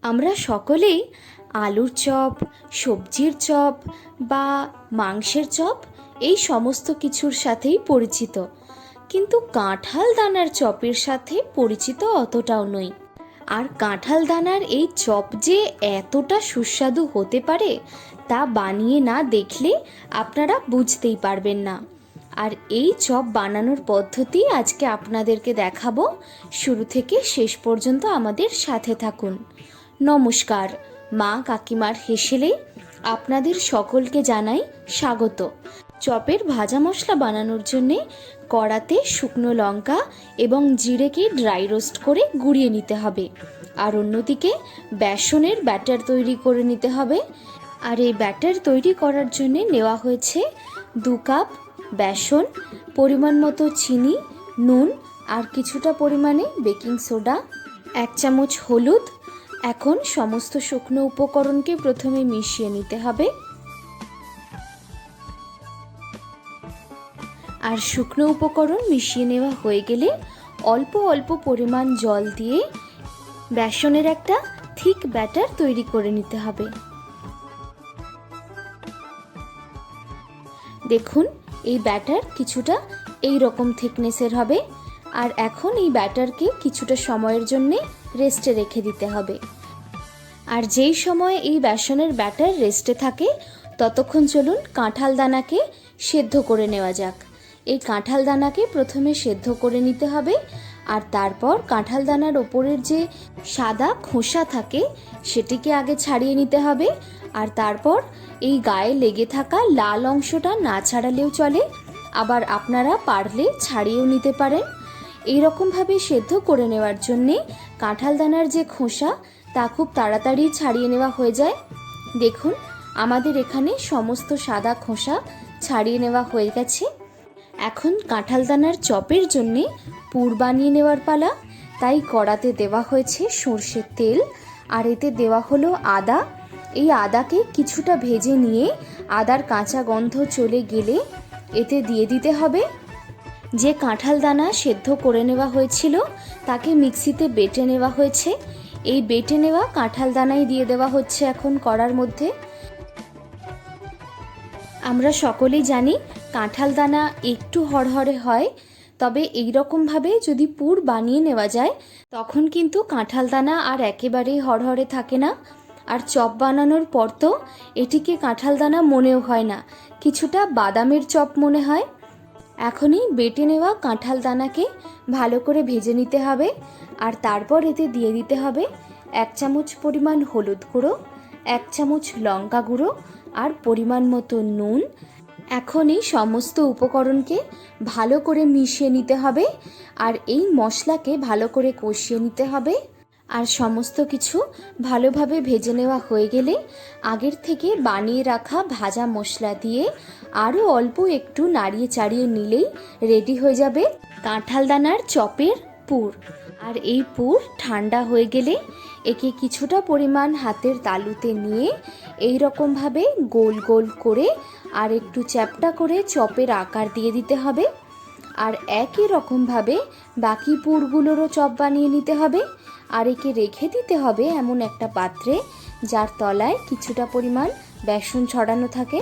আমরা সকলেই আলুর চপ, সবজির চপ বা মাংসের চপ এই সমস্ত কিছুর সাথেই পরিচিত, কিন্তু কাঁঠাল দানার চপের সাথে পরিচিত অতটাও নই। আর কাঁঠাল দানার এই চপ যে এতটা সুস্বাদু হতে পারে তা বানিয়ে না দেখলে আপনারা বুঝতেই পারবেন না। আর এই চপ বানানোর পদ্ধতি আজকে আপনাদেরকে দেখাবো। শুরু থেকে শেষ পর্যন্ত আমাদের সাথে থাকুন। নমস্কার, মা কাকিমার হেসেলে আপনাদের সকলকে জানাই স্বাগত। চপের ভাজা মশলা বানানোর জন্যে কড়াতে শুকনো লঙ্কা এবং জিরেকে ড্রাই রোস্ট করে গুঁড়িয়ে নিতে হবে। আর অন্যদিকে বেসনের ব্যাটার তৈরি করে নিতে হবে। আর এই ব্যাটার তৈরি করার জন্য নেওয়া হয়েছে 2 কাপ বেসন, পরিমাণ মতো চিনি, নুন আর কিছুটা পরিমাণে বেকিং সোডা, 1 চামচ হলুদ। এখন সমস্ত শুকনো উপকরণকে প্রথমে মিশিয়ে নিতে হবে। আর শুকনো উপকরণ মিশিয়ে নেওয়া হয়ে গেলে অল্প অল্প পরিমাণ জল দিয়ে বেসনের একটা থিক ব্যাটার তৈরি করে নিতে হবে। দেখুন, এই ব্যাটার কিছুটা এই রকম থিকনেসের হবে। আর এখন এই ব্যাটারকে কিছুটা সময়ের জন্য রেস্টে রেখে দিতে হবে। আর যেই সময় এই বেসনের ব্যাটার রেস্টে থাকে ততক্ষণ চলুন কাঁঠাল দানাকে সেদ্ধ করে নেওয়া যাক। এই কাঁঠাল দানাকে প্রথমে সেদ্ধ করে নিতে হবে। আর তারপর কাঁঠাল দানার ওপরের যে সাদা খোসা থাকে সেটিকে আগে ছাড়িয়ে নিতে হবে। আর তারপর এই গায়ে লেগে থাকা লাল অংশটা না ছাড়ালেও চলে, আবার আপনারা পারলে ছাড়িয়েও নিতে পারেন। এই রকমভাবে সেদ্ধ করে নেওয়ার জন্যে কাঁঠাল দানার যে খোসা তা খুব তাড়াতাড়ি ছাড়িয়ে নেওয়া হয়ে যায়। দেখুন, আমাদের এখানে সমস্ত সাদা খোসা ছাড়িয়ে নেওয়া হয়ে গেছে। এখন কাঁঠাল দানার চপের জন্যে পুর বানিয়ে নেওয়ার পালা। তাই কড়াতে দেওয়া হয়েছে সর্ষের তেল, আর এতে দেওয়া হলো আদা। এই আদাকে কিছুটা ভেজে নিয়ে আদার কাঁচা গন্ধ চলে গেলে এতে দিয়ে দিতে হবে যে কাঁঠাল দানা সেদ্ধ করে নেওয়া হয়েছিল তাকে মিক্সিতে বেটে নেওয়া হয়েছে। এই বেটে নেওয়া কাঁঠাল দানাই দিয়ে দেওয়া হচ্ছে এখন কড়ার মধ্যে। আমরা সকলেই জানি কাঁঠাল দানা একটু হরহরে হয়, তবে এই রকমভাবে যদি পুর বানিয়ে নেওয়া যায় তখন কিন্তু কাঁঠাল দানা আর একেবারেই হরহরে থাকে না। আর চপ বানানোর পর তো এটিকে কাঁঠাল দানা মনেও হয় না, কিছুটা বাদামের চপ মনে হয়। এখনই বেটে নেওয়া কাঁঠাল দানাকে ভালো করে ভেজে নিতে হবে। আর তারপর এতে দিয়ে দিতে হবে 1 চামচ পরিমাণ হলুদ গুঁড়ো, 1 চামচ লঙ্কা গুঁড়ো আর পরিমাণ মতো নুন। এখন এই সমস্ত উপকরণকে ভালো করে মিশিয়ে নিতে হবে। আর এই মশলাকে ভালো করে কষিয়ে নিতে হবে। আর সমস্ত কিছু ভালোভাবে ভেজে নেওয়া হয়ে গেলে আগের থেকে বানিয়ে রাখা ভাজা মশলা দিয়ে আরও অল্প একটু নাড়িয়ে চাড়িয়ে নিলেই রেডি হয়ে যাবে কাঁঠাল দানার চপের পুর। আর এই পুর ঠান্ডা হয়ে গেলে একে কিছুটা পরিমাণ হাতের তালুতে নিয়ে এই রকমভাবে গোল গোল করে আর একটু চ্যাপ্টা করে চপের আকার দিয়ে দিতে হবে। আর একই রকমভাবে বাকি পুরগুলোরও চপ বানিয়ে নিতে হবে। আর একে রেখে দিতে হবে এমন একটা পাত্রে যার তলায় কিছুটা পরিমাণ বেসন ছড়ানো থাকে,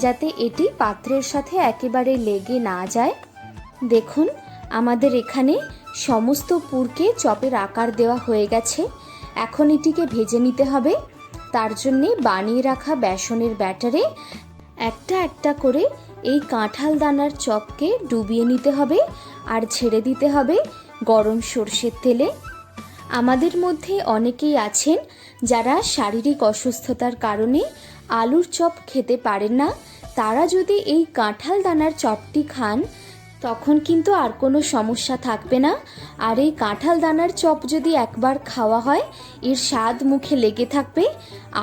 যাতে এটি পাত্রের সাথে একেবারে লেগে না যায়। দেখুন, আমাদের এখানে সমস্ত পুরকে চপের আকার দেওয়া হয়ে গেছে। এখন এটিকে ভেজে নিতে হবে। তার জন্যে বানিয়ে রাখা বেসনের ব্যাটারে একটা একটা করে এই কাঁঠাল দানার চপকে ডুবিয়ে নিতে হবে আর ছেড়ে দিতে হবে গরম সর্ষের তেলে। আমাদের মধ্যে অনেকেই আছেন যারা শারীরিক অসুস্থতার কারণে আলুর চপ খেতে পারেন না। তারা যদি এই কাঁঠাল দানার চপটি খান তখন কিন্তু আর কোনো সমস্যা থাকবে না। আর এই কাঁঠাল দানার চপ যদি একবার খাওয়া হয় এর স্বাদ মুখে লেগে থাকবে।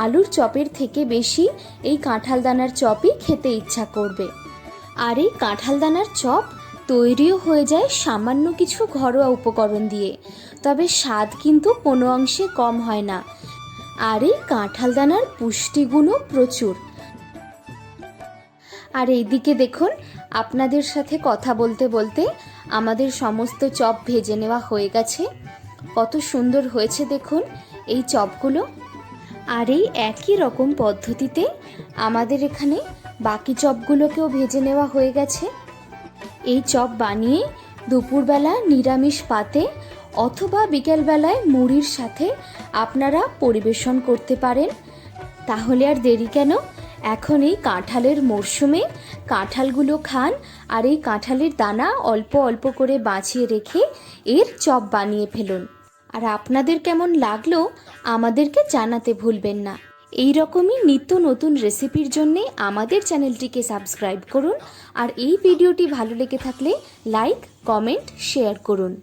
আলুর চপের থেকে বেশি এই কাঁঠাল দানার চপই খেতে ইচ্ছা করবে। আর এই কাঁঠাল দানার চপ তৈরিও হয়ে যায় সামান্য কিছু ঘরোয়া উপকরণ দিয়ে, তবে স্বাদ কিন্তু কোনো অংশে কম হয় না। আর এই কাঁঠাল দানার পুষ্টিগুণও প্রচুর। আর এইদিকে দেখুন, আপনাদের সাথে কথা বলতে বলতে আমাদের সমস্ত চপ ভেজে নেওয়া হয়ে গেছে। কত সুন্দর হয়েছে দেখুন। এই চপগুলো। আর এই একই রকম পদ্ধতিতে আমাদের এখানে বাকি চপগুলোকেও ভেজে নেওয়া হয়ে গেছে। এই চপ বানিয়ে দুপুরবেলা নিরামিষ পাতে অথবা বিকেলবেলায় মুড়ির সাথে আপনারা পরিবেশন করতে পারেন। তাহলে আর দেরি কেন, এখন এই কাঁঠালের মরশুমে কাঁঠালগুলো খান আর এই কাঁঠালের দানা অল্প অল্প করে বাঁচিয়ে রেখে এর চপ বানিয়ে ফেলুন। আর আপনাদের কেমন লাগলো আমাদেরকে জানাতে ভুলবেন না। এই রকমই নিত্য নতুন রেসিপির জন্যে আমাদের চ্যানেলটিকে সাবস্ক্রাইব করুন। আর এই ভিডিওটি ভালো লেগে থাকলে লাইক, কমেন্ট, শেয়ার করুন।